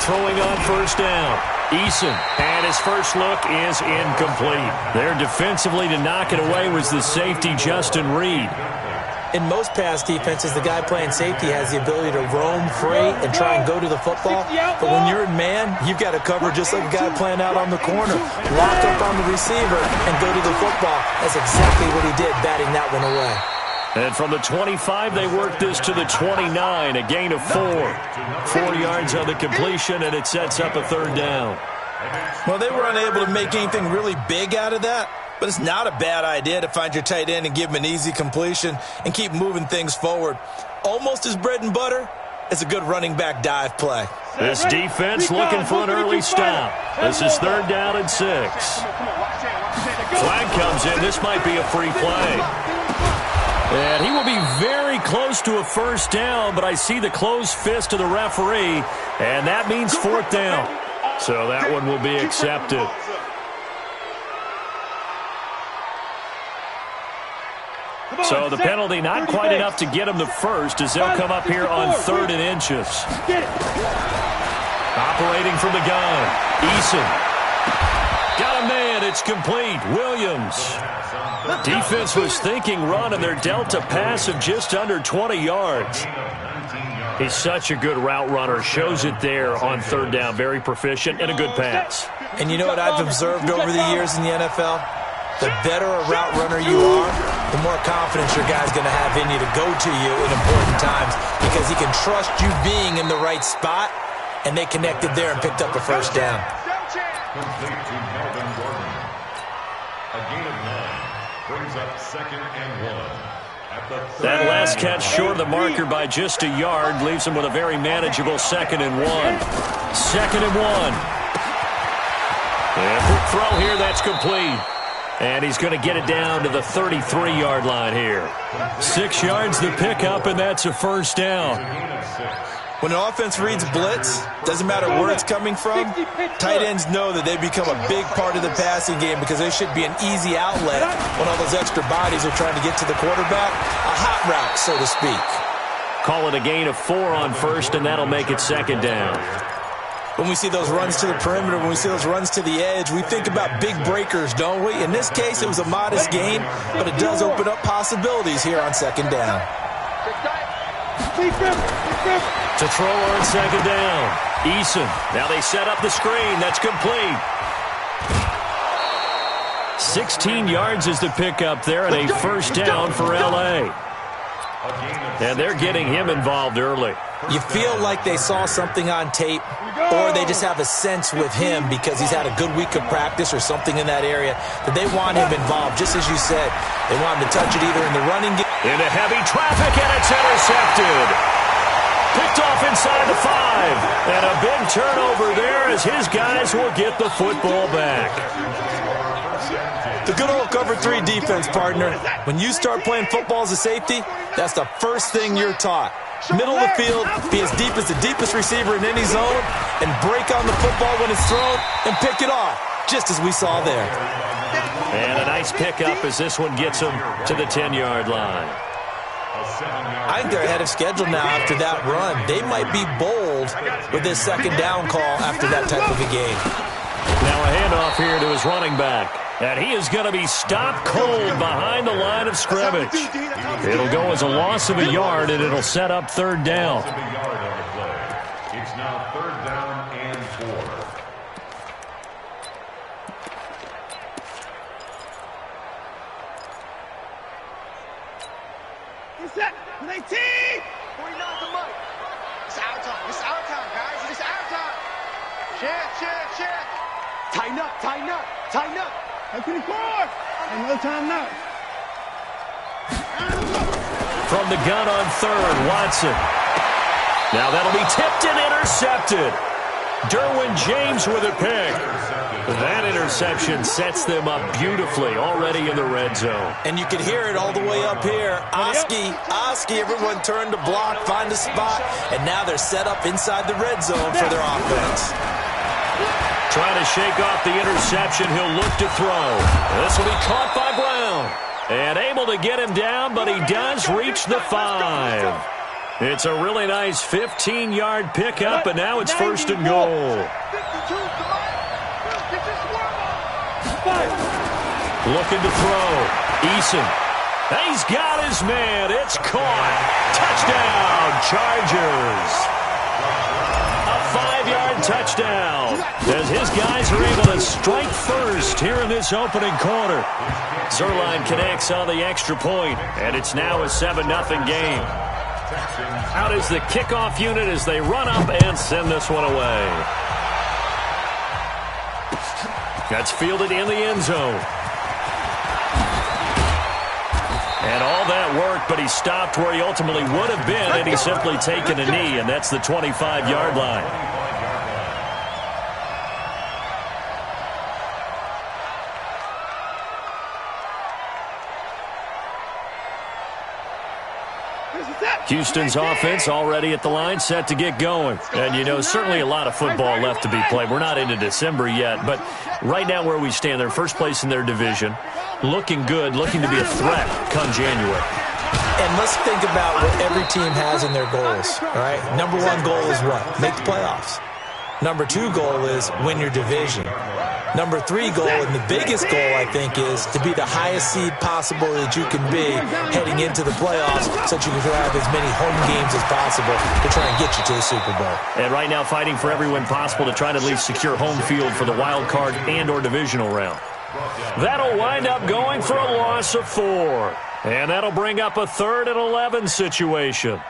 Throwing on first down. Eason, and his first look is incomplete. There defensively to knock it away was the safety, Justin Reed. In most pass defenses, the guy playing safety has the ability to roam free and try and go to the football. But when you're in man, you've got to cover just like a guy playing out on the corner. Lock up on the receiver and go to the football. That's exactly what he did, batting that one away. And from the 25, they work this to the 29, a gain of 4. 4 yards on the completion, and it sets up a third down. Well, they were unable to make anything really big out of that, but it's not a bad idea to find your tight end and give him an easy completion and keep moving things forward. Almost as bread and butter as a good running back dive play. This defense looking for an early stop. This is third down and 6. Flag comes in. This might be a free play. And he will be very close to a first down, but I see the closed fist of the referee, and that means fourth down. So that one will be accepted. So the penalty not quite enough to get him the first as they'll come up here on 3rd and inches. Operating from the gun. Eason. Got a man. It's complete. Williams. Defense was thinking run, and they're dealt a pass of just under 20 yards. He's such a good route runner. Shows it there on 3rd down. Very proficient and a good pass. And you know what I've observed over the years in the NFL? The better a route runner you are, the more confidence your guy's going to have in you to go to you in important times because he can trust you being in the right spot, and they connected there and picked up a first down. A gain of 9 brings up 2nd and 1. That last catch short of the marker by just a yard leaves him with a very manageable 2nd and 1. 2nd and 1. And quick throw here, that's complete. And he's going to get it down to the 33-yard line here. 6 yards the pickup, and that's a first down. When an offense reads blitz, doesn't matter where it's coming from, tight ends know that they become a big part of the passing game because they should be an easy outlet when all those extra bodies are trying to get to the quarterback. A hot route, so to speak. Call it a gain of 4 on first, and that'll make it 2nd down. When we see those runs to the perimeter, when we see those runs to the edge, we think about big breakers, don't we? In this case, it was a modest gain, but it does open up possibilities here on 2nd down. To throw on 2nd down. Eason. Now they set up the screen. That's complete. 16 yards is the pickup there and a first down for L.A. And they're getting him involved early. You feel like they saw something on tape, or they just have a sense with him because he's had a good week of practice or something in that area that they want him involved. Just as you said, they want him to touch it either in the running game. Into heavy traffic, and it's intercepted. Picked off inside the 5. And a big turnover there as his guys will get the football back. The good old cover 3 defense, partner. When you start playing football as a safety, that's the first thing you're taught. Middle of the field, be as deep as the deepest receiver in any zone, and break on the football when it's thrown and pick it off, just as we saw there. And a nice pickup as this one gets him to the 10-yard line. I think they're ahead of schedule now after that run. They might be bold with this 2nd down call after that type of a game. Now a handoff here to his running back. And he is going to be stopped cold behind the line of scrimmage. It'll go as a loss of a yard, and it'll set up 3rd down. It's now 3rd down and 4. It's that 19! 49 the mic. It's our time. It's our time, guys. It's our time. Share. Tighten up. Tighten up. 24. Another time now. From the gun on 3rd, Watson. Now that'll be tipped and intercepted. Derwin James with a pick. That interception sets them up beautifully already in the red zone. And you can hear it all the way up here. Oski, everyone turned to block, find a spot, and now they're set up inside the red zone for their offense. Trying to shake off the interception. He'll look to throw. This will be caught by Brown. And able to get him down, but he does reach the 5. It's a really nice 15-yard pickup, and now it's first and goal. Looking to throw. Eason. He's got his man. It's caught. Touchdown, Chargers. A 5-yard touchdown as his guys are able to strike first here in this opening quarter. Zerline connects on the extra point, and it's now a 7-0 game. Out is the kickoff unit as they run up and send this one away. That's fielded in the end zone. And all that work, but he stopped where he ultimately would have been, and he's simply taken a knee, and that's the 25-yard line. Houston's offense already at the line, set to get going. And, you know, certainly a lot of football left to be played. We're not into December yet, but right now where we stand, they're first place in their division. Looking good, looking to be a threat come January. And let's think about what every team has in their goals, all right? Number 1 goal is what? Make the playoffs. Number 2 goal is win your division. Number 3 goal, and the biggest goal, I think, is to be the highest seed possible that you can be heading into the playoffs so that you can have as many home games as possible to try and get you to the Super Bowl. And right now fighting for every win possible to try to at least secure home field for the wild card and or divisional round. That'll wind up going for a loss of 4. And that'll bring up a 3rd and 11 situation.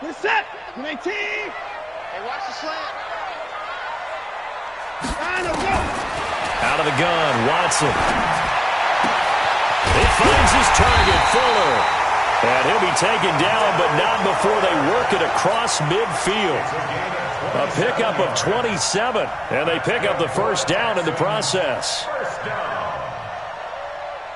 We're set. 18. Hey, watch the slant. Out of the gun, Watson. He finds his target, Fuller. And he'll be taken down, but not before they work it across midfield. A pickup of 27, and they pick up the first down in the process.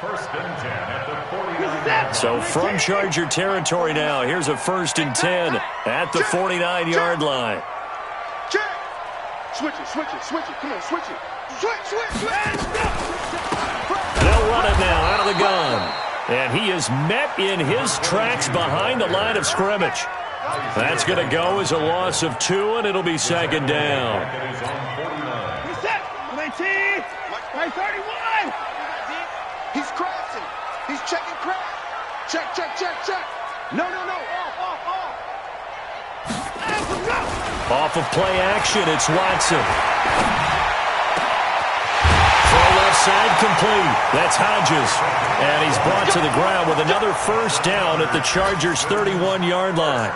First and 10 at the 49. So from Charger territory now, here's a 1st and 10 at the 49-yard line. Switch it. Come on, switch it. Switch. They'll run it now out of the gun. And he is met in his tracks behind the line of scrimmage. That's going to go as a loss of 2, and it'll be 2nd down. Reset. 19. 31. He's crossing. He's checking crash. Check. No. Off of play action, it's Watson. Throw left side complete. That's Hodges. And he's brought to the ground with another first down at the Chargers' 31-yard line.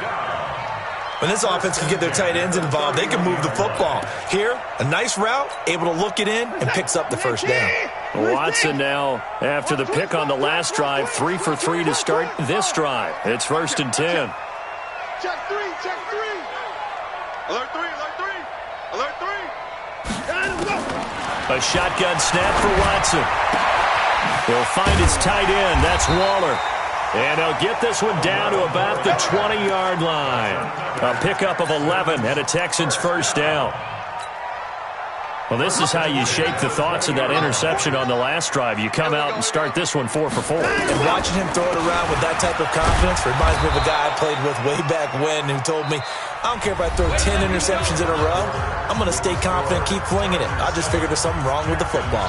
When this offense can get their tight ends involved, they can move the football. Here, a nice route, able to look it in, and picks up the first down. Watson now, after the pick on the last drive, 3 for 3 to start this drive. It's 1st and 10. Check 3. Alert 3. A shotgun snap for Watson. He'll find his tight end. That's Waller. And he'll get this one down to about the 20-yard line. A pickup of 11 and a Texans first down. Well, this is how you shake the thoughts of that interception on the last drive. You come out and start this one 4 for 4. And watching him throw it around with that type of confidence reminds me of a guy I played with way back when who told me, I don't care if I throw 10 interceptions in a row. I'm going to stay confident, keep flinging it. I just figured there's something wrong with the football.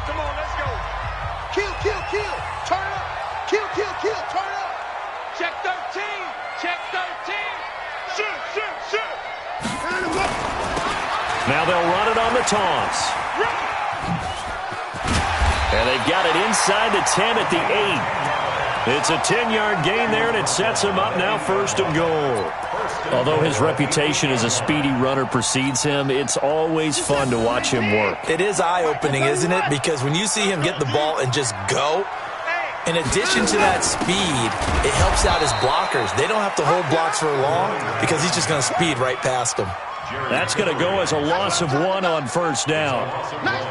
Come on, let's go. Kill. Turn up. Kill. Turn up. Check 13. Shoot. Now they'll run it on the toss. And they've got it inside the 10 at the 8. It's a 10-yard gain there, and it sets him up now 1st and goal. Although his reputation as a speedy runner precedes him, it's always fun to watch him work. It is eye-opening, isn't it? Because when you see him get the ball and just go, In addition to that speed, it helps out his blockers. They don't have to hold blocks for long because he's just going to speed right past them. That's going to go as a loss of 1 on first down.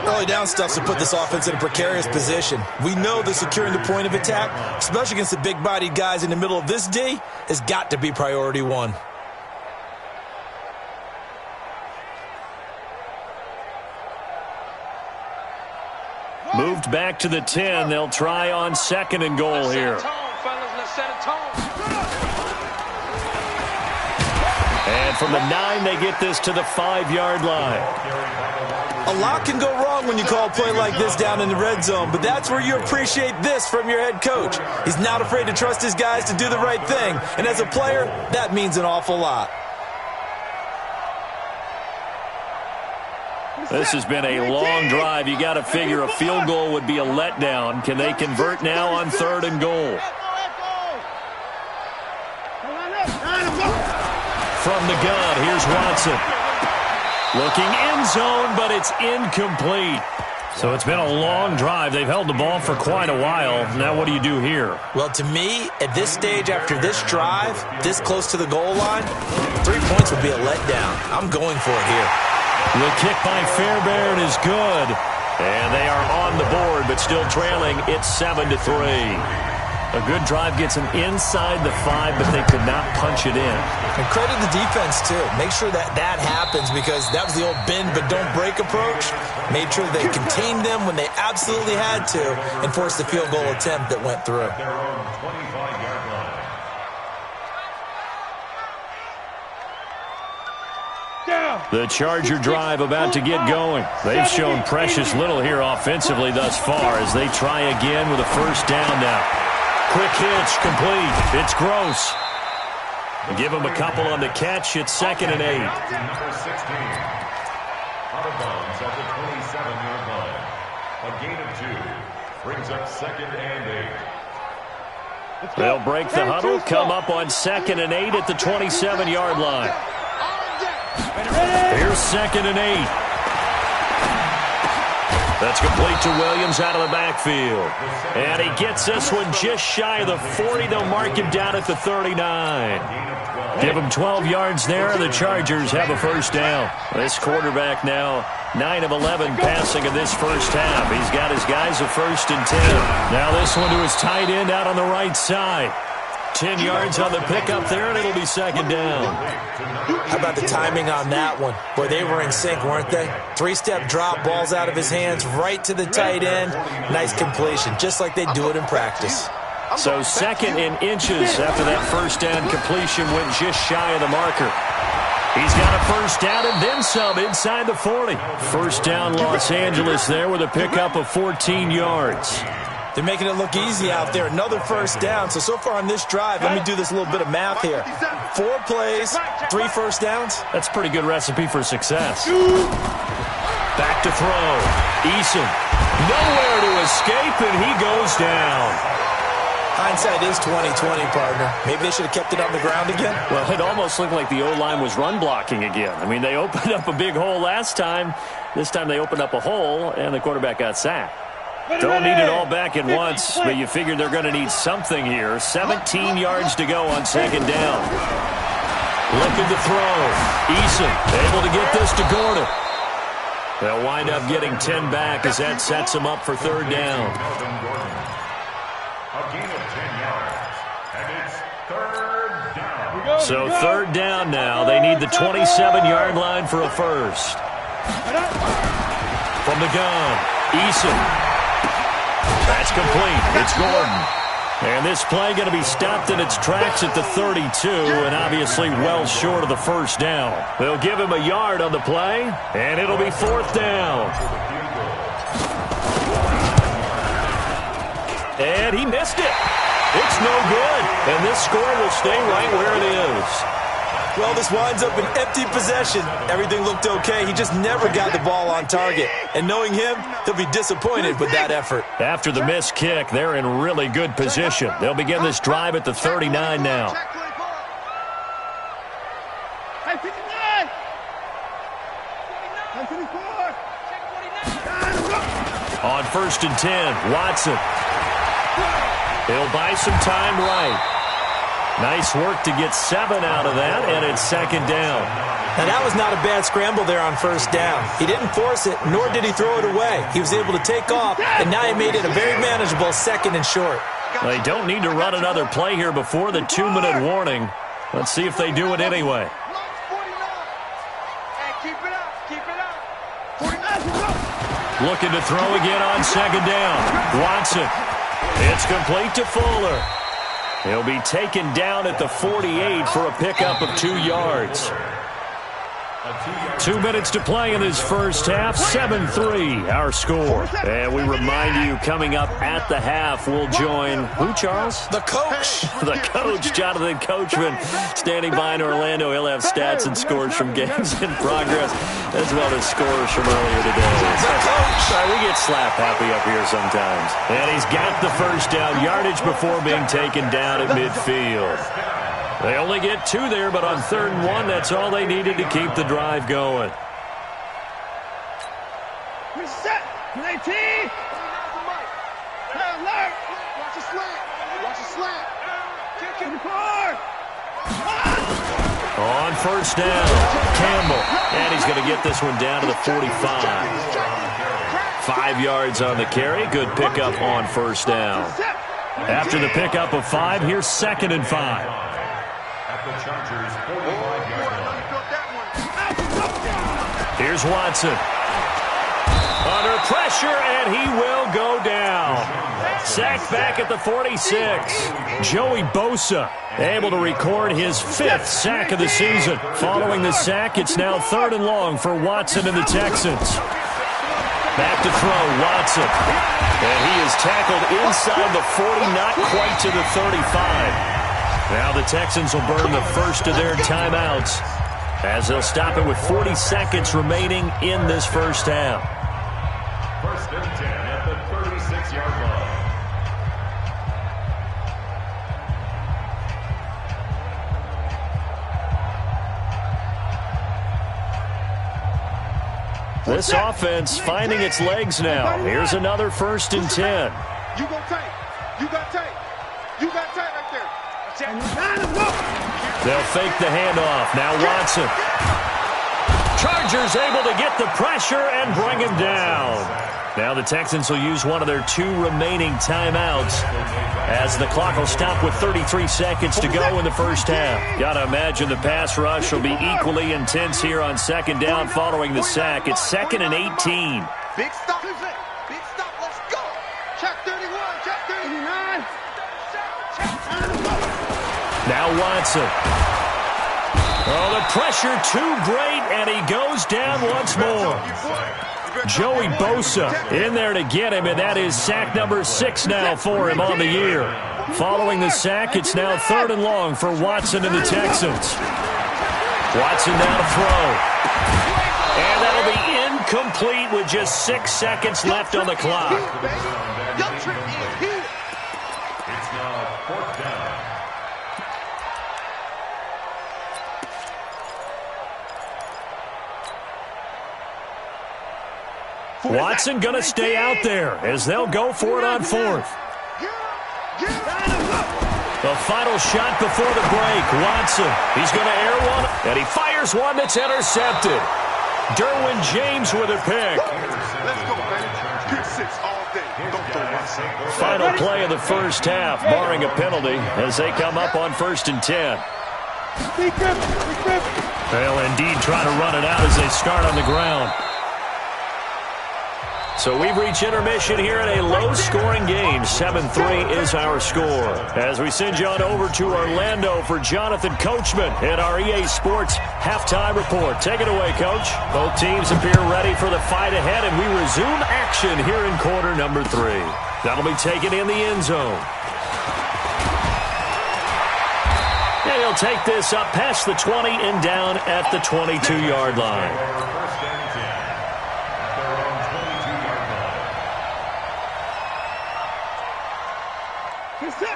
Early down stuff's to put this offense in a precarious position. We know that securing the point of attack, especially against the big-bodied guys in the middle of this D, has got to be priority 1. Moved back to the 10. They'll try on 2nd and goal here. And from the 9, they get this to the 5-yard line. A lot can go wrong when you call a play like this down in the red zone, but that's where you appreciate this from your head coach. He's not afraid to trust his guys to do the right thing, and as a player, that means an awful lot. This has been a long drive. You got to figure a field goal would be a letdown. Can they convert now on 3rd and goal? From the gun, here's Watson. Looking end zone, but it's incomplete. So it's been a long drive. They've held the ball for quite a while. Now what do you do here? Well, to me, at this stage after this drive, this close to the goal line, 3 points would be a letdown. I'm going for it here. The kick by Fairbairn is good. And they are on the board, but still trailing. It's 7-3. A good drive gets them inside the 5, but they could not punch it in. And credit the defense, too. Make sure that happens because that was the old bend but don't break approach. Made sure they contained them when they absolutely had to and forced the field goal attempt that went through. The Charger drive about to get going. They've shown precious little here offensively thus far as they try again with a first down now. Quick hitch, complete. It's Gross. Give him a couple on the catch. It's 2nd and 8. Number 16. Out of bounds at the 27-yard line. A gain of 2. Brings up 2nd and 8. They'll break the huddle, come up on 2nd and 8 at the 27-yard line. Here's 2nd and 8. That's complete to Williams out of the backfield. And he gets this one just shy of the 40. They'll mark him down at the 39. Give him 12 yards there, and the Chargers have a first down. This quarterback now 9 of 11 passing in this first half. He's got his guys a 1st and 10. Now this one to his tight end out on the right side. 10 yards on the pickup there, and it'll be 2nd down. How about the timing on that one? Boy, they were in sync, weren't they? 3-step drop, balls out of his hands, right to the tight end. Nice completion, just like they do it in practice. So 2nd and inches after that first down completion went just shy of the marker. He's got a first down and then some inside the 40. First down Los Angeles there with a pickup of 14 yards. They're making it look easy out there. Another first down. So far on this drive, let me do this little bit of math here. 4 plays, 3 first downs. That's a pretty good recipe for success. Back to throw. Eason. Nowhere to escape, and he goes down. Hindsight is 20/20, partner. Maybe they should have kept it on the ground again. Well, it almost looked like the O-line was run blocking again. I mean, they opened up a big hole last time. This time they opened up a hole, and the quarterback got sacked. Don't need it all back at once, but you figure they're going to need something here. 17 yards to go on 2nd down. Looking to throw. Eason able to get this to Gordon. They'll wind up getting 10 back as that sets them up for 3rd down. A gain of 10 yards, and it's 3rd down. So 3rd down now. They need the 27-yard line for a first. From the gun, Eason. That's complete. It's Gordon. And this play going to be stopped in its tracks at the 32, and obviously well short of the first down. They'll give him a yard on the play, and it'll be 4th down. And he missed it. It's no good. And this score will stay right where it is. Well, this winds up an empty possession. Everything looked okay. He just never got the ball on target. And knowing him, he'll be disappointed with that effort. After the missed kick, they're in really good position. They'll begin this drive at the 39 now. On 1st and 10, Watson. He'll buy some time right. Nice work to get 7 out of that, and it's second down. Now, that was not a bad scramble there on first down. He didn't force it, nor did he throw it away. He was able to take off, and now he made it a very manageable second and short. They don't need to run another play here before the 2-minute warning. Let's see if they do it anyway. Looking to throw again on second down. Watson. It's complete to Fuller. He'll be taken down at the 48 for a pickup of 2 yards. 2 minutes to play in this first half. 7-3 our score. And we remind you, coming up at the half, we'll join who, Charles? The coach. The coach, Jonathan Coachman, standing by in Orlando. He'll have stats and scores from games in progress, as well as scores from earlier today. The coach. We get slap happy up here sometimes. And he's got the first down yardage before being taken down at midfield. They only get 2 there, but on 3rd and 1, that's all they needed to keep the drive going. Reset. 19. Alert. Watch a slant. Watch a slant. Kick in the car. On first down, Campbell. And he's going to get this one down to the 45. 5 yards on the carry. Good pickup on first down. After the pickup of 5, here's 2nd and 5. The Chargers 45-yard line. Here's Watson. Under pressure, and he will go down. Sacked back at the 46. Joey Bosa able to record his 5th sack of the season. Following the sack, it's now 3rd and long for Watson and the Texans. Back to throw, Watson. And he is tackled inside the 40, not quite to the 35. Now the Texans will burn the first of their timeouts as they'll stop it with 40 seconds remaining in this first half. 1st and 10 at the 36-yard line. This offense finding its legs now. Here's another 1st and 10. You go tight. You got tight. You got tight right there. They'll fake the handoff. Now Watson. Chargers able to get the pressure and bring him down. Now the Texans will use one of their 2 remaining timeouts as the clock will stop with 33 seconds to go in the first half. Got to imagine the pass rush will be equally intense here on 2nd down following the sack. It's 2nd and 18. Big stop. Big stop. Let's go. Check 31. Check 39. Now Watson. Oh, the pressure too great, and he goes down once more. Joey Bosa in there to get him, and that is sack number 6 now for him on the year. Following the sack, it's now 3rd and long for Watson and the Texans. Watson now to throw. And that'll be incomplete with just 6 seconds left on the clock. It's now 4th down. Watson going to stay out there as they'll go for it on 4th. The final shot before the break. Watson, he's going to air one, and he fires one that's intercepted. Derwin James with a pick. Let's go, baby. Pick 6 all day. Don't throw my sack. Final play of the first half, barring a penalty, as they come up on 1st and 10. They'll indeed try to run it out as they start on the ground. So we've reached intermission here in a low-scoring game. 7-3 is our score. As we send you on over to Orlando for Jonathan Coachman in our EA Sports halftime report. Take it away, Coach. Both teams appear ready for the fight ahead, and we resume action here in quarter number 3. That'll be taken in the end zone. And he'll take this up past the 20 and down at the 22-yard line.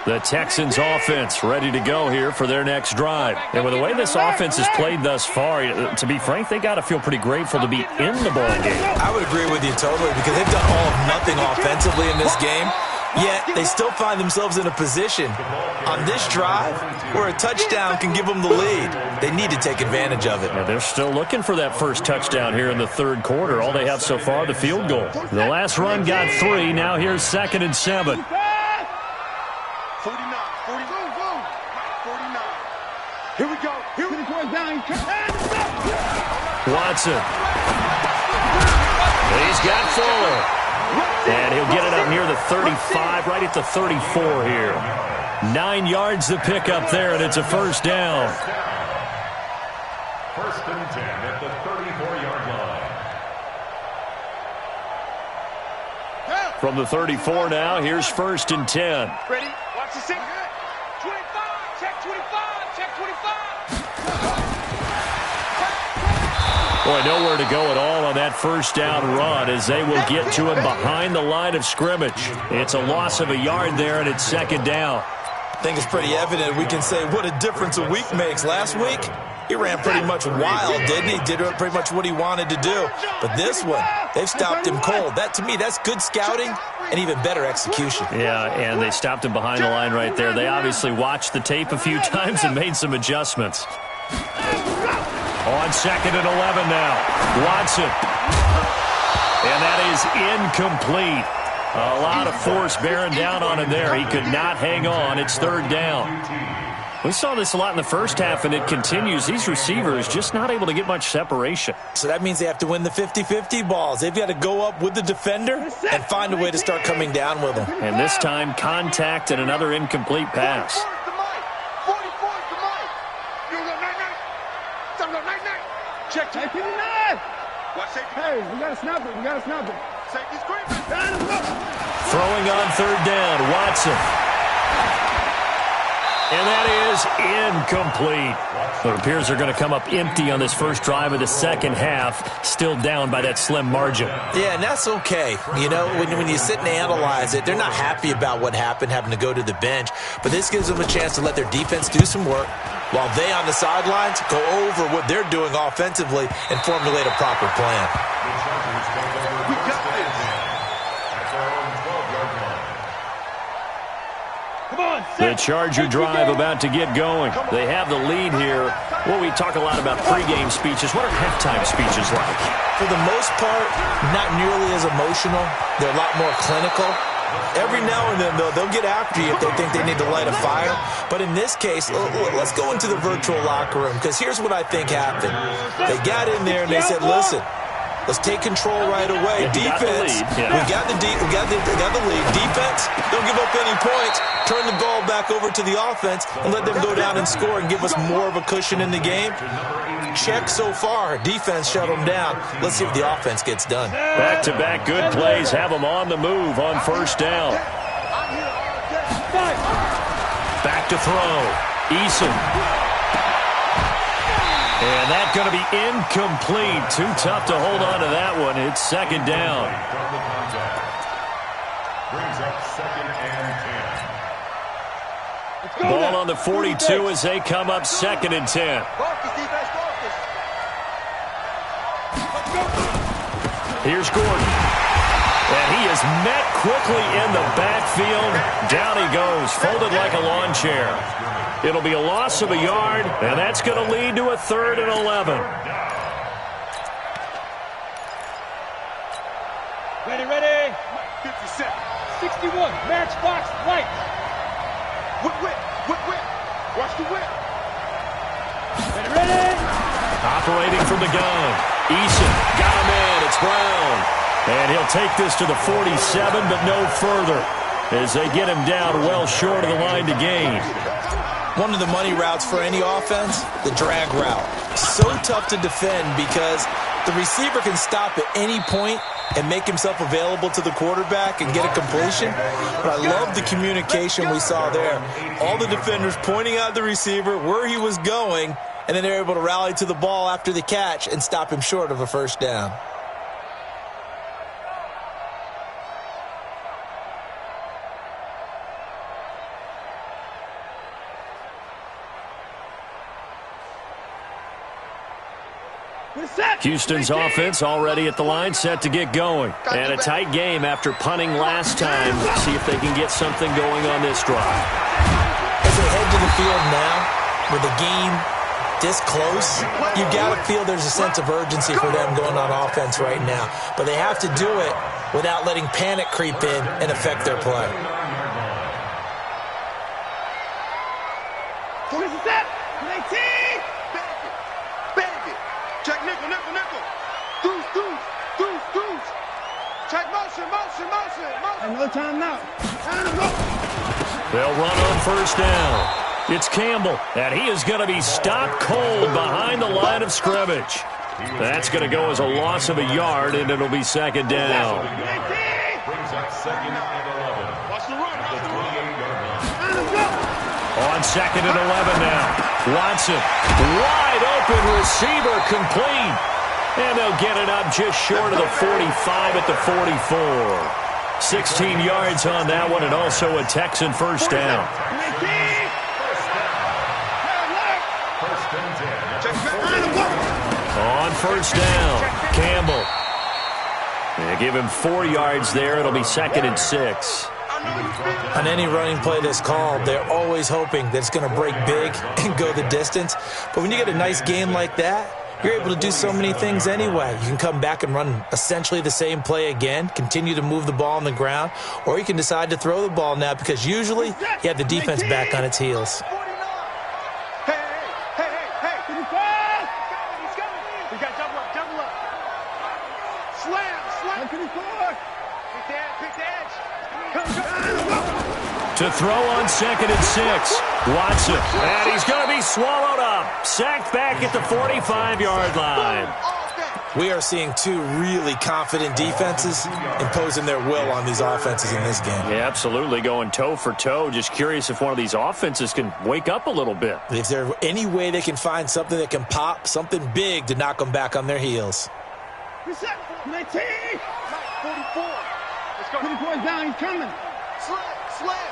The Texans offense ready to go here for their next drive. And with the way this offense has played thus far, to be frank, they got to feel pretty grateful to be in the ball game. I would agree with you totally because they've done all of nothing offensively in this game. Yet, they still find themselves in a position on this drive where a touchdown can give them the lead. They need to take advantage of it. Yeah, they're still looking for that first touchdown here in the third quarter. All they have so far, the field goal. The last run got 3. Now here's 2nd and 7. 49, 49. Here we go. Here we go. Watson. He's got Fuller. And he'll get it up near the 35, right at the 34 here. 9 yards to pick up there, and it's a first down. First and 10 at the 34-yard line. From the 34 now, here's 1st and 10. Ready? Watch the signal. 25. Check 25. Check 25. Boy, nowhere to go at all on that first down run as they will get to him behind the line of scrimmage. It's a loss of a yard there, and it's 2nd down. I think it's pretty evident. We can say what a difference a week makes. Last week, he ran pretty much wild, didn't he? Did pretty much what he wanted to do. But this one, they've stopped him cold. That, to me, that's good scouting and even better execution. Yeah, and they stopped him behind the line right there. They obviously watched the tape a few times and made some adjustments. On 2nd and 11 now. Watson. And that is incomplete. A lot of force bearing down on him there. He could not hang on. It's 3rd down. We saw this a lot in the first half, and it continues. These receivers just not able to get much separation. So that means they have to win the 50-50 balls. They've got to go up with the defender and find a way to start coming down with them. And this time, contact and another incomplete pass. Check 59. Watch safety. Hey, we got to snap it. Safety screen. Throwing on 3rd down, Watson. And that is incomplete. It appears they're going to come up empty on this first drive of the second half, still down by that slim margin. Yeah, and that's okay. You know, when you sit and analyze it, they're not happy about what happened, having to go to the bench. But this gives them a chance to let their defense do some work while they on the sidelines go over what they're doing offensively and formulate a proper plan. We got this. At their own 12-yard line. Come on, The Charger drive about to get going. They have the lead here. Well, we talk a lot about pregame speeches. What are halftime speeches like? For the most part, not nearly as emotional. They're a lot more clinical. Every now and then, though, they'll get after you if they think they need to light a fire. But in this case, let's go into the virtual locker room, because here's what I think happened. They got in there and they said, listen, let's take control right away. Defense, we got the lead. Defense, don't give up any points. Turn the ball back over to the offense and let them go down and score and give us more of a cushion in the game. Check so far. Defense shut them down. Let's see if the offense gets done. Back-to-back good plays have them on the move on first down. Back to throw. Eason. And that's going to be incomplete. Too tough to hold on to that one. It's 2nd down. From the contact. Brings up 2nd and 10. Ball on the 42 as they come up 2nd and 10. Here's Gordon. And he is met quickly in the backfield. Down he goes, folded like a lawn chair. It'll be a loss of a yard, and that's going to lead to a 3rd and 11. Ready. 57. 61. Matchbox right. Whip. Watch the whip. Ready. Operating from the gun. Eason got him in. It's Brown. And he'll take this to the 47, but no further as they get him down well short of the line to gain. One of the money routes for any offense, the drag route. So tough to defend because the receiver can stop at any point and make himself available to the quarterback and get a completion. But I love the communication we saw there. All the defenders pointing out the receiver, where he was going, and then they're able to rally to the ball after the catch and stop him short of a first down. Houston's offense already at the line, set to get going. And a tight game after punting last time. See if they can get something going on this drive. As they head to the field now, with the game this close, you got to feel there's a sense of urgency for them going on offense right now. But they have to do it without letting panic creep in and affect their play. Check nickel, nickel, nickel. Deuce, deuce, deuce, deuce. Check motion, motion, motion, motion. No time now. They'll run on first down. It's Campbell, and he is going to be stopped cold behind the line of scrimmage. That's going to go as a loss of a yard, and it'll be second down. Brings up second and 11. Watch the run. The 28-yard line. On second and 11 now. Watson, wide open receiver, complete. And they'll get it up just short of the 45 at the 44. 16 yards on that one, and also a Texan first down. On first down, Campbell. They give him 4 yards there. It'll be second and 6. On any running play that's called, they're always hoping that it's going to break big and go the distance. But when you get a nice game like that, you're able to do so many things anyway. You can come back and run essentially the same play again, continue to move the ball on the ground, or you can decide to throw the ball now because usually you have the defense back on its heels. To throw on second and 6. Watson. And he's going to be swallowed up. Sacked back at the 45-yard line. We are seeing two really confident defenses imposing their will on these offenses in this game. Yeah, absolutely. Going toe for toe. Just curious if one of these offenses can wake up a little bit. If there's any way they can find something that can pop, something big to knock them back on their heels. 19. 44. Let's go. 24 down. He's coming. Slam.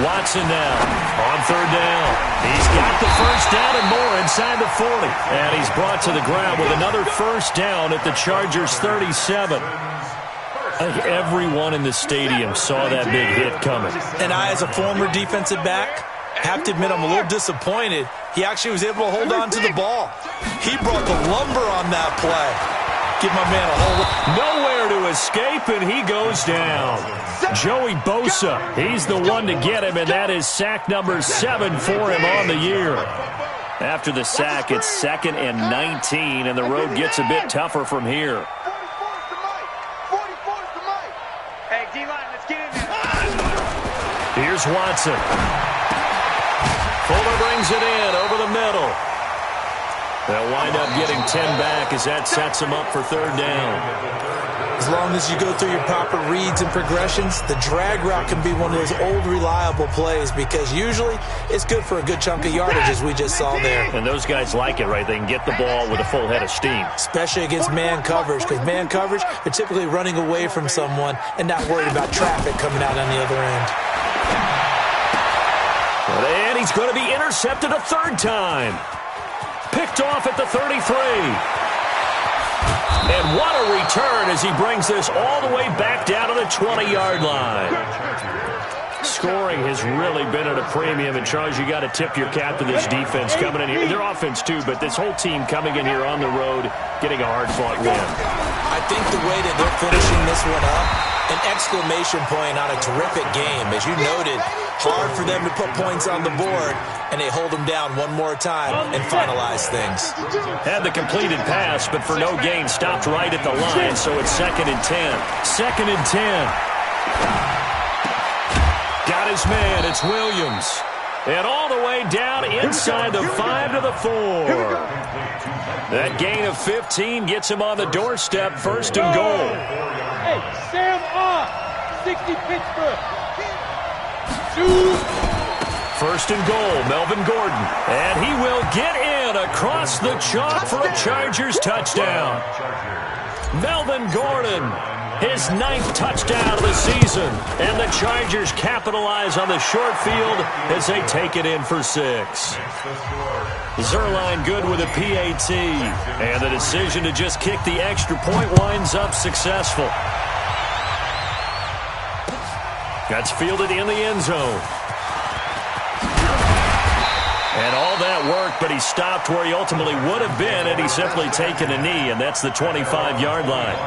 Watson now on third down. He's got the first down and more inside the 40. And he's brought to the ground with another first down at the Chargers' 37. I think everyone in the stadium saw that big hit coming. And I, as a former defensive back, have to admit I'm a little disappointed. He actually was able to hold on to the ball. He brought the lumber on that play. Give my man a hold. Nowhere to escape, and he goes down. Joey Bosa, he's the one to get him, and that is sack number 7 for him on the year. After the sack, it's second and 19, and the road gets a bit tougher from here. 44's the mic. 44's the mic. Hey, D-line, let's get in there. Here's Watson. Fuller brings it in over the middle. They'll wind up getting 10 back as that sets them up for third down. As long as you go through your proper reads and progressions, the drag route can be one of those old reliable plays because usually it's good for a good chunk of yardage as we just saw there. And those guys like it, right? They can get the ball with a full head of steam. Especially against man coverage because man coverage, they're typically running away from someone and not worried about traffic coming out on the other end. And he's going to be intercepted a third time. Picked off at the 33. And what a return as he brings this all the way back down to the 20-yard line. Scoring has really been at a premium, and Charles, you got to tip your cap to this defense coming in here. Their offense, too, but this whole team coming in here on the road, getting a hard-fought win. I think the way that they're finishing this one up, an exclamation point on a terrific game. As you noted, hard for them to put points on the board, and they hold them down one more time and finalize things. Had the completed pass, but for no gain, stopped right at the line, so it's second and 10. Second and 10. Got his man, it's Williams. And all the way down inside the 5 to the 4. That gain of 15 gets him on the doorstep, first and goal. Hey, Sam off. 60 Pittsburgh. First and goal, Melvin Gordon. And he will get in across the chalk for a Chargers touchdown. Melvin Gordon His 9th touchdown of the season. And the Chargers capitalize on the short field as they take it in for 6. Zerline good with a PAT. And the decision to just kick the extra point winds up successful. That's fielded in the end zone. And all that work, but he stopped where he ultimately would have been had he simply taken a knee, and that's the 25-yard line.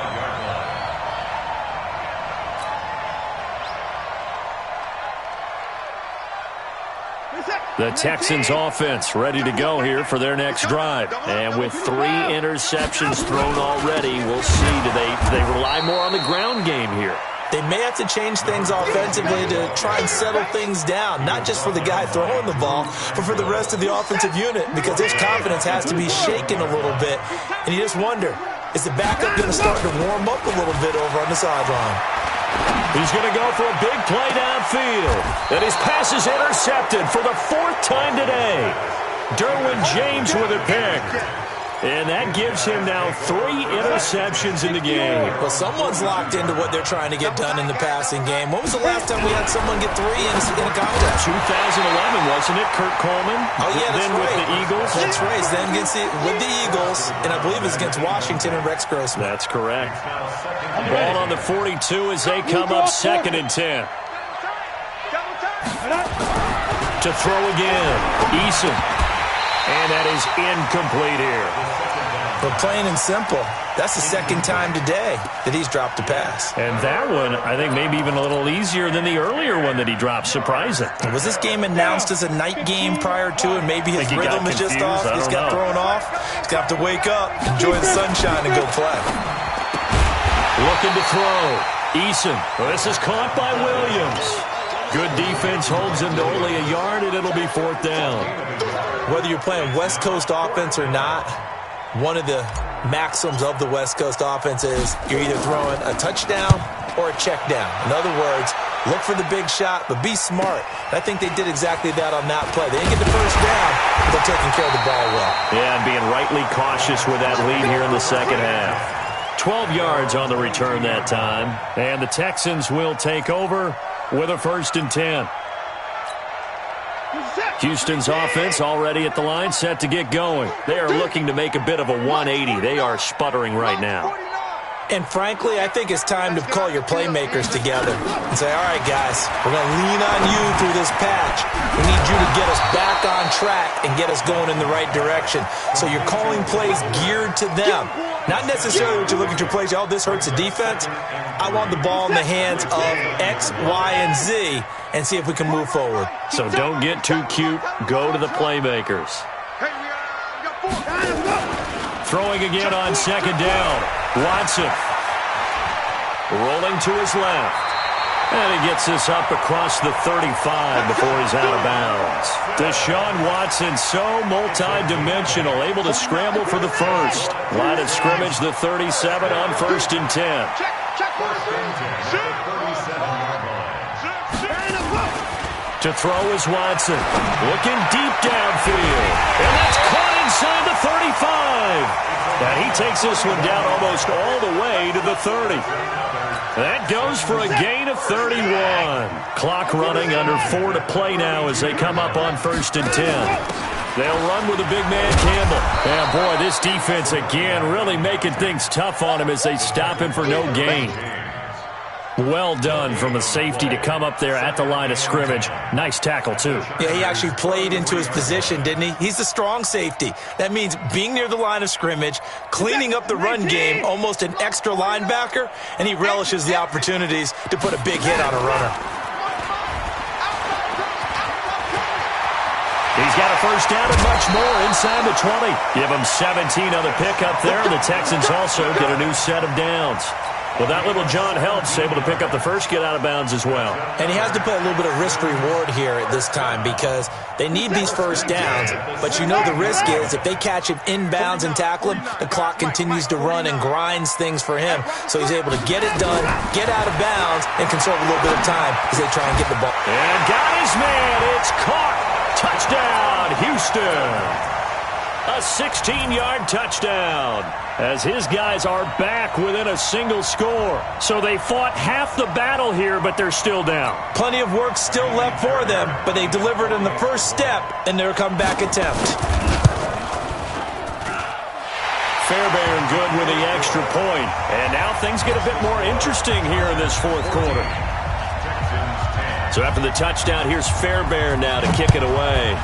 The Texans offense ready to go here for their next drive. And with 3 interceptions thrown already, we'll see, do they rely more on the ground game here? They may have to change things offensively to try and settle things down, not just for the guy throwing the ball, but for the rest of the offensive unit, because his confidence has to be shaken a little bit. And you just wonder, is the backup going to start to warm up a little bit over on the sideline? He's going to go for a big play downfield. And his pass is intercepted for the 4th time today. Derwin James with a pick. And that gives him now 3 interceptions in the game. Well, someone's locked into what they're trying to get done in the passing game. When was the last time we had someone get 3 in a contest? 2011, wasn't it? Kurt Coleman? Oh, yeah, that's then right. with the Eagles? That's right. Then with the Eagles, and I believe it's against Washington and Rex Grossman. That's correct. Ball on the 42 as they come up 2nd and 10. To throw again. Eason. And that is incomplete here. But plain and simple, that's the 2nd time today that he's dropped a pass. And that one, I think, maybe even a little easier than the earlier one that he dropped. Surprising. Was this game announced as a night game prior to, and maybe his rhythm is just off? He's got thrown off. He's got to wake up, enjoy the sunshine, and go play. Looking to throw. Eason. Well, this is caught by Williams. Good defense holds him to only a yard, and it'll be 4th down. Whether you're playing West Coast offense or not, one of the maxims of the West Coast offense is you're either throwing a touchdown or a check down. In other words, look for the big shot, but be smart. And I think they did exactly that on that play. They didn't get the first down, but they're taking care of the ball well. Yeah, and being rightly cautious with that lead here in the second half. 12 yards on the return that time. And the Texans will take over with a 1st and 10. Houston's offense already at the line, set to get going. They are looking to make a bit of a 180. They are sputtering right now. And frankly, I think it's time to call your playmakers together and say, all right, guys, we're going to lean on you through this patch. We need you to get us back on track and get us going in the right direction. So you're calling plays geared to them. Not necessarily when you look at your plays, oh, this hurts the defense. I want the ball in the hands of X, Y, and Z and see if we can move forward. So don't get too cute. Go to the playmakers. Throwing again on 2nd down. Watson. Rolling to his left. And he gets this up across the 35 before he's out of bounds. Deshaun Watson, so multi-dimensional, able to scramble for the 1st. Line of scrimmage, the 37 on 1st and 10. To throw is Watson. Looking deep downfield. And that's caught inside the 35. And he takes this one down almost all the way to the 30. That goes for a gain of 31. Clock running, under 4 to play now as they come up on 1st and 10. They'll run with a big man, Campbell. And boy, this defense again really making things tough on him as they stop him for no gain. Well done from a safety to come up there at the line of scrimmage. Nice tackle, too. Yeah, he actually played into his position, didn't he? He's a strong safety. That means being near the line of scrimmage, cleaning up the run game, almost an extra linebacker, and he relishes the opportunities to put a big hit on a runner. He's got a 1st down and much more inside the 20. Give him 17 on the pickup there, and the Texans also get a new set of downs. Well, that little John helps, able to pick up the 1st, get out of bounds as well. And he has to play a little bit of risk-reward here at this time because they need these 1st downs. But you know the risk is if they catch him inbounds and tackle him, the clock continues to run and grinds things for him. So he's able to get it done, get out of bounds, and conserve a little bit of time as they try and get the ball. And got his man. It's caught. Touchdown, Houston. A 16-yard touchdown, as his guys are back within a single score. So they fought half the battle here, but they're still down. Plenty of work still left for them, but they delivered in the first step in their comeback attempt. Fairbairn good with the extra point. And now things get a bit more interesting here in this fourth quarter. So after the touchdown, here's Fairbairn now to kick it away.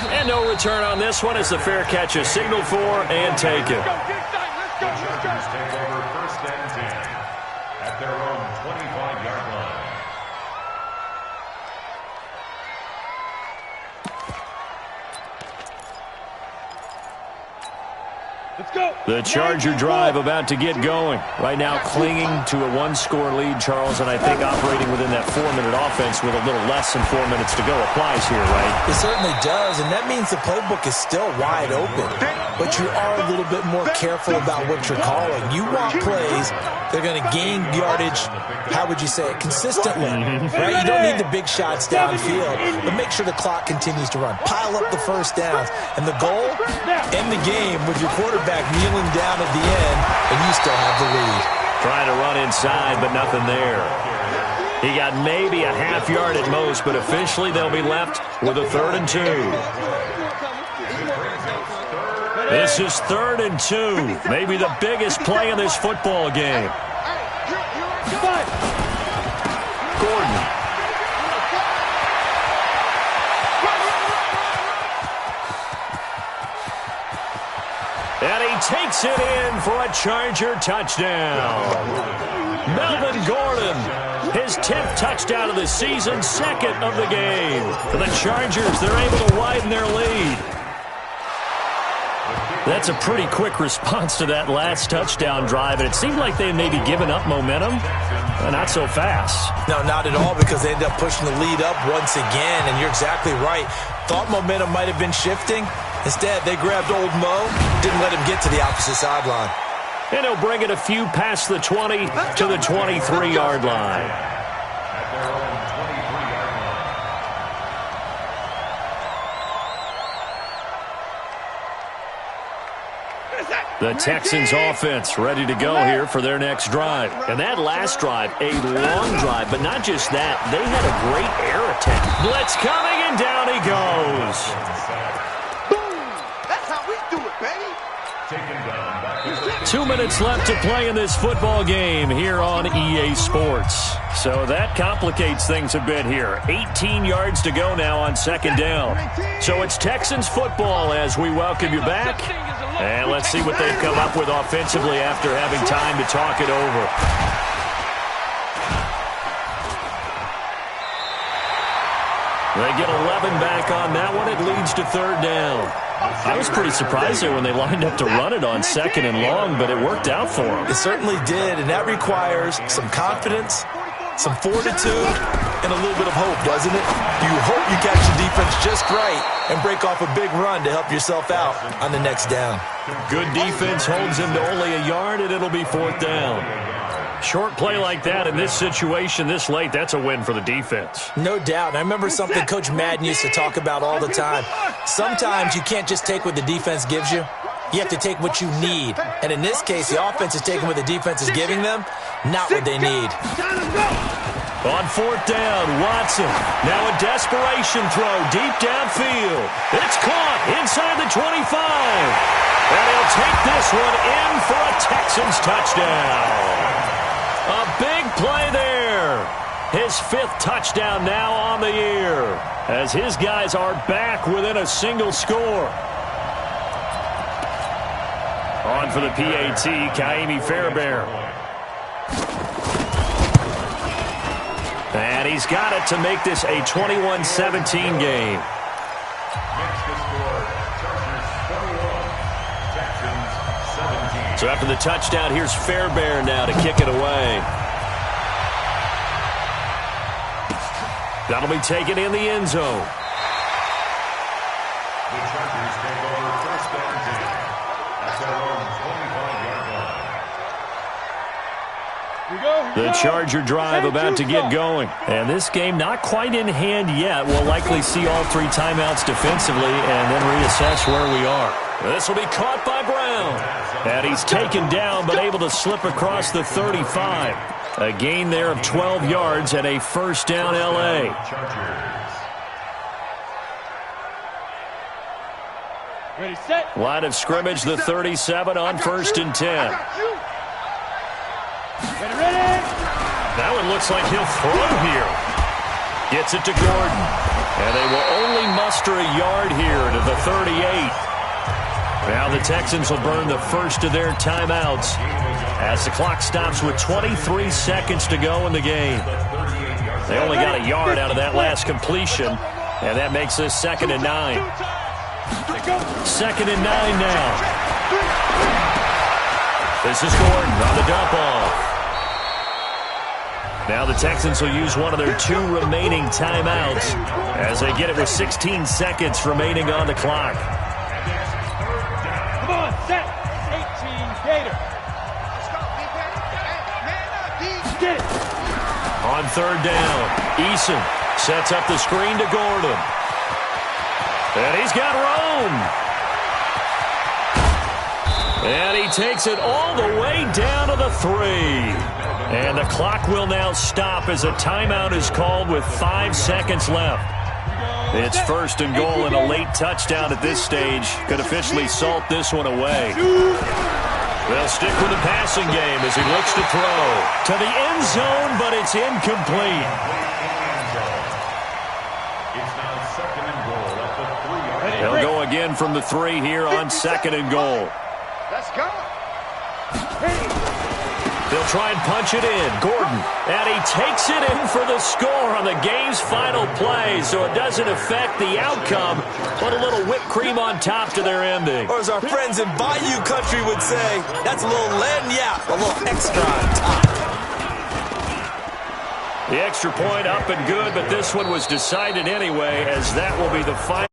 And no return on this one as the fair catch is signaled for and taken. The Chargers take over 1st and 10 at their own 25-yard line. Let's go. The Charger drive about to get going. Right now clinging to a one-score lead, Charles, and I think operating within that 4-minute offense with a little less than 4 minutes to go applies here, right? It certainly does, and that means the playbook is still wide open. But you are a little bit more careful about what you're calling. You want plays, they're going to gain yardage, how would you say it, consistently. Right? You don't need the big shots downfield, but make sure the clock continues to run. Pile up the first downs. And the goal, end the game with your quarterback kneeling down at the end, and you still have the lead. Trying to run inside, but nothing there. He got maybe a half yard at most, but officially they'll be left with a 3rd and 2. This is 3rd and 2. Maybe the biggest play in this football game. Gordon. And he takes it in for a Charger touchdown. Melvin Gordon, his 10th touchdown of the season, 2nd of the game. For the Chargers, they're able to widen their lead. That's a pretty quick response to that last touchdown drive, and it seemed like they had maybe given up momentum. Not so fast. No, not at all, because they ended up pushing the lead up once again, and you're exactly right. Thought momentum might have been shifting. Instead, they grabbed old Mo, didn't let him get to the opposite sideline. And he'll bring it a few past the 20 to the 23-yard line. At their own 23-yard line. The Texans offense ready to go here for their next drive. And that last drive, a long drive, but not just that. They had a great air attack. Blitz coming, and down he goes. Boom. That's how we do it, baby. Taken down back to the 2 minutes left to play in this football game here on EA Sports. So that complicates things a bit here. 18 yards to go now on 2nd down. So it's Texans football as we welcome you back. And let's see what they've come up with offensively after having time to talk it over. They get 11 back on that one. It leads to 3rd down. I was pretty surprised there when they lined up to run it on 2nd and long, but it worked out for them. It certainly did, and that requires some confidence, some fortitude, and a little bit of hope, doesn't it? You hope you catch the defense just right and break off a big run to help yourself out on the next down. Good defense holds him to only a yard, and it'll be 4th down. Short play like that in this situation this late, that's a win for the defense. No doubt. And I remember something Coach Madden used to talk about all the time. Sometimes you can't just take what the defense gives you. You have to take what you need. And in this case, the offense is taking what the defense is giving them, not what they need. On 4th down, Watson. Now a desperation throw deep downfield. It's caught inside the 25. And he'll take this one in for a Texans touchdown. A big play there. His 5th touchdown now on the year, as his guys are back within a single score. On for the PAT, Kaimi Fairbairn. And he's got it to make this a 21-17 game. So after the touchdown, here's Fairbairn now to kick it away. That'll be taken in the end zone. The Chargers take over 1st and 10 at their own 25-yard line. The Charger drive about to get going. And this game not quite in hand yet. We'll likely see all 3 timeouts defensively and then reassess where we are. This will be caught by Brown. And he's taken down but able to slip across the 35. A gain there of 12 yards and a first down L.A. Ready, set. Line of scrimmage, the 37 on 1st and 10. Ready. That one looks like he'll throw here. Gets it to Gordon. And they will only muster a yard here to the 38. Now the Texans will burn the first of their timeouts as the clock stops with 23 seconds to go in the game. They only got a yard out of that last completion, and that makes this 2nd and 9. 2nd and 9 now. This is Gordon on the dump off. Now the Texans will use one of their 2 remaining timeouts as they get it with 16 seconds remaining on the clock. Come on, set. 18, Gator. Let's go, get it. On 3rd down, Eason sets up the screen to Gordon. And he's got room. And he takes it all the way down to the 3. And the clock will now stop as a timeout is called with 5 seconds left. It's 1st and goal, and a late touchdown at this stage could officially salt this one away. They'll stick with the passing game as he looks to throw to the end zone, but it's incomplete. They'll go again from the 3 here on 2nd and goal. Let's go. They'll try and punch it in. Gordon, and he takes it in for the score on the game's final play, so it doesn't affect the outcome, but a little whipped cream on top to their ending. Or as our friends in Bayou Country would say, that's a little lagniappe, a little extra on top. The extra point up and good, but this one was decided anyway, as that will be the final.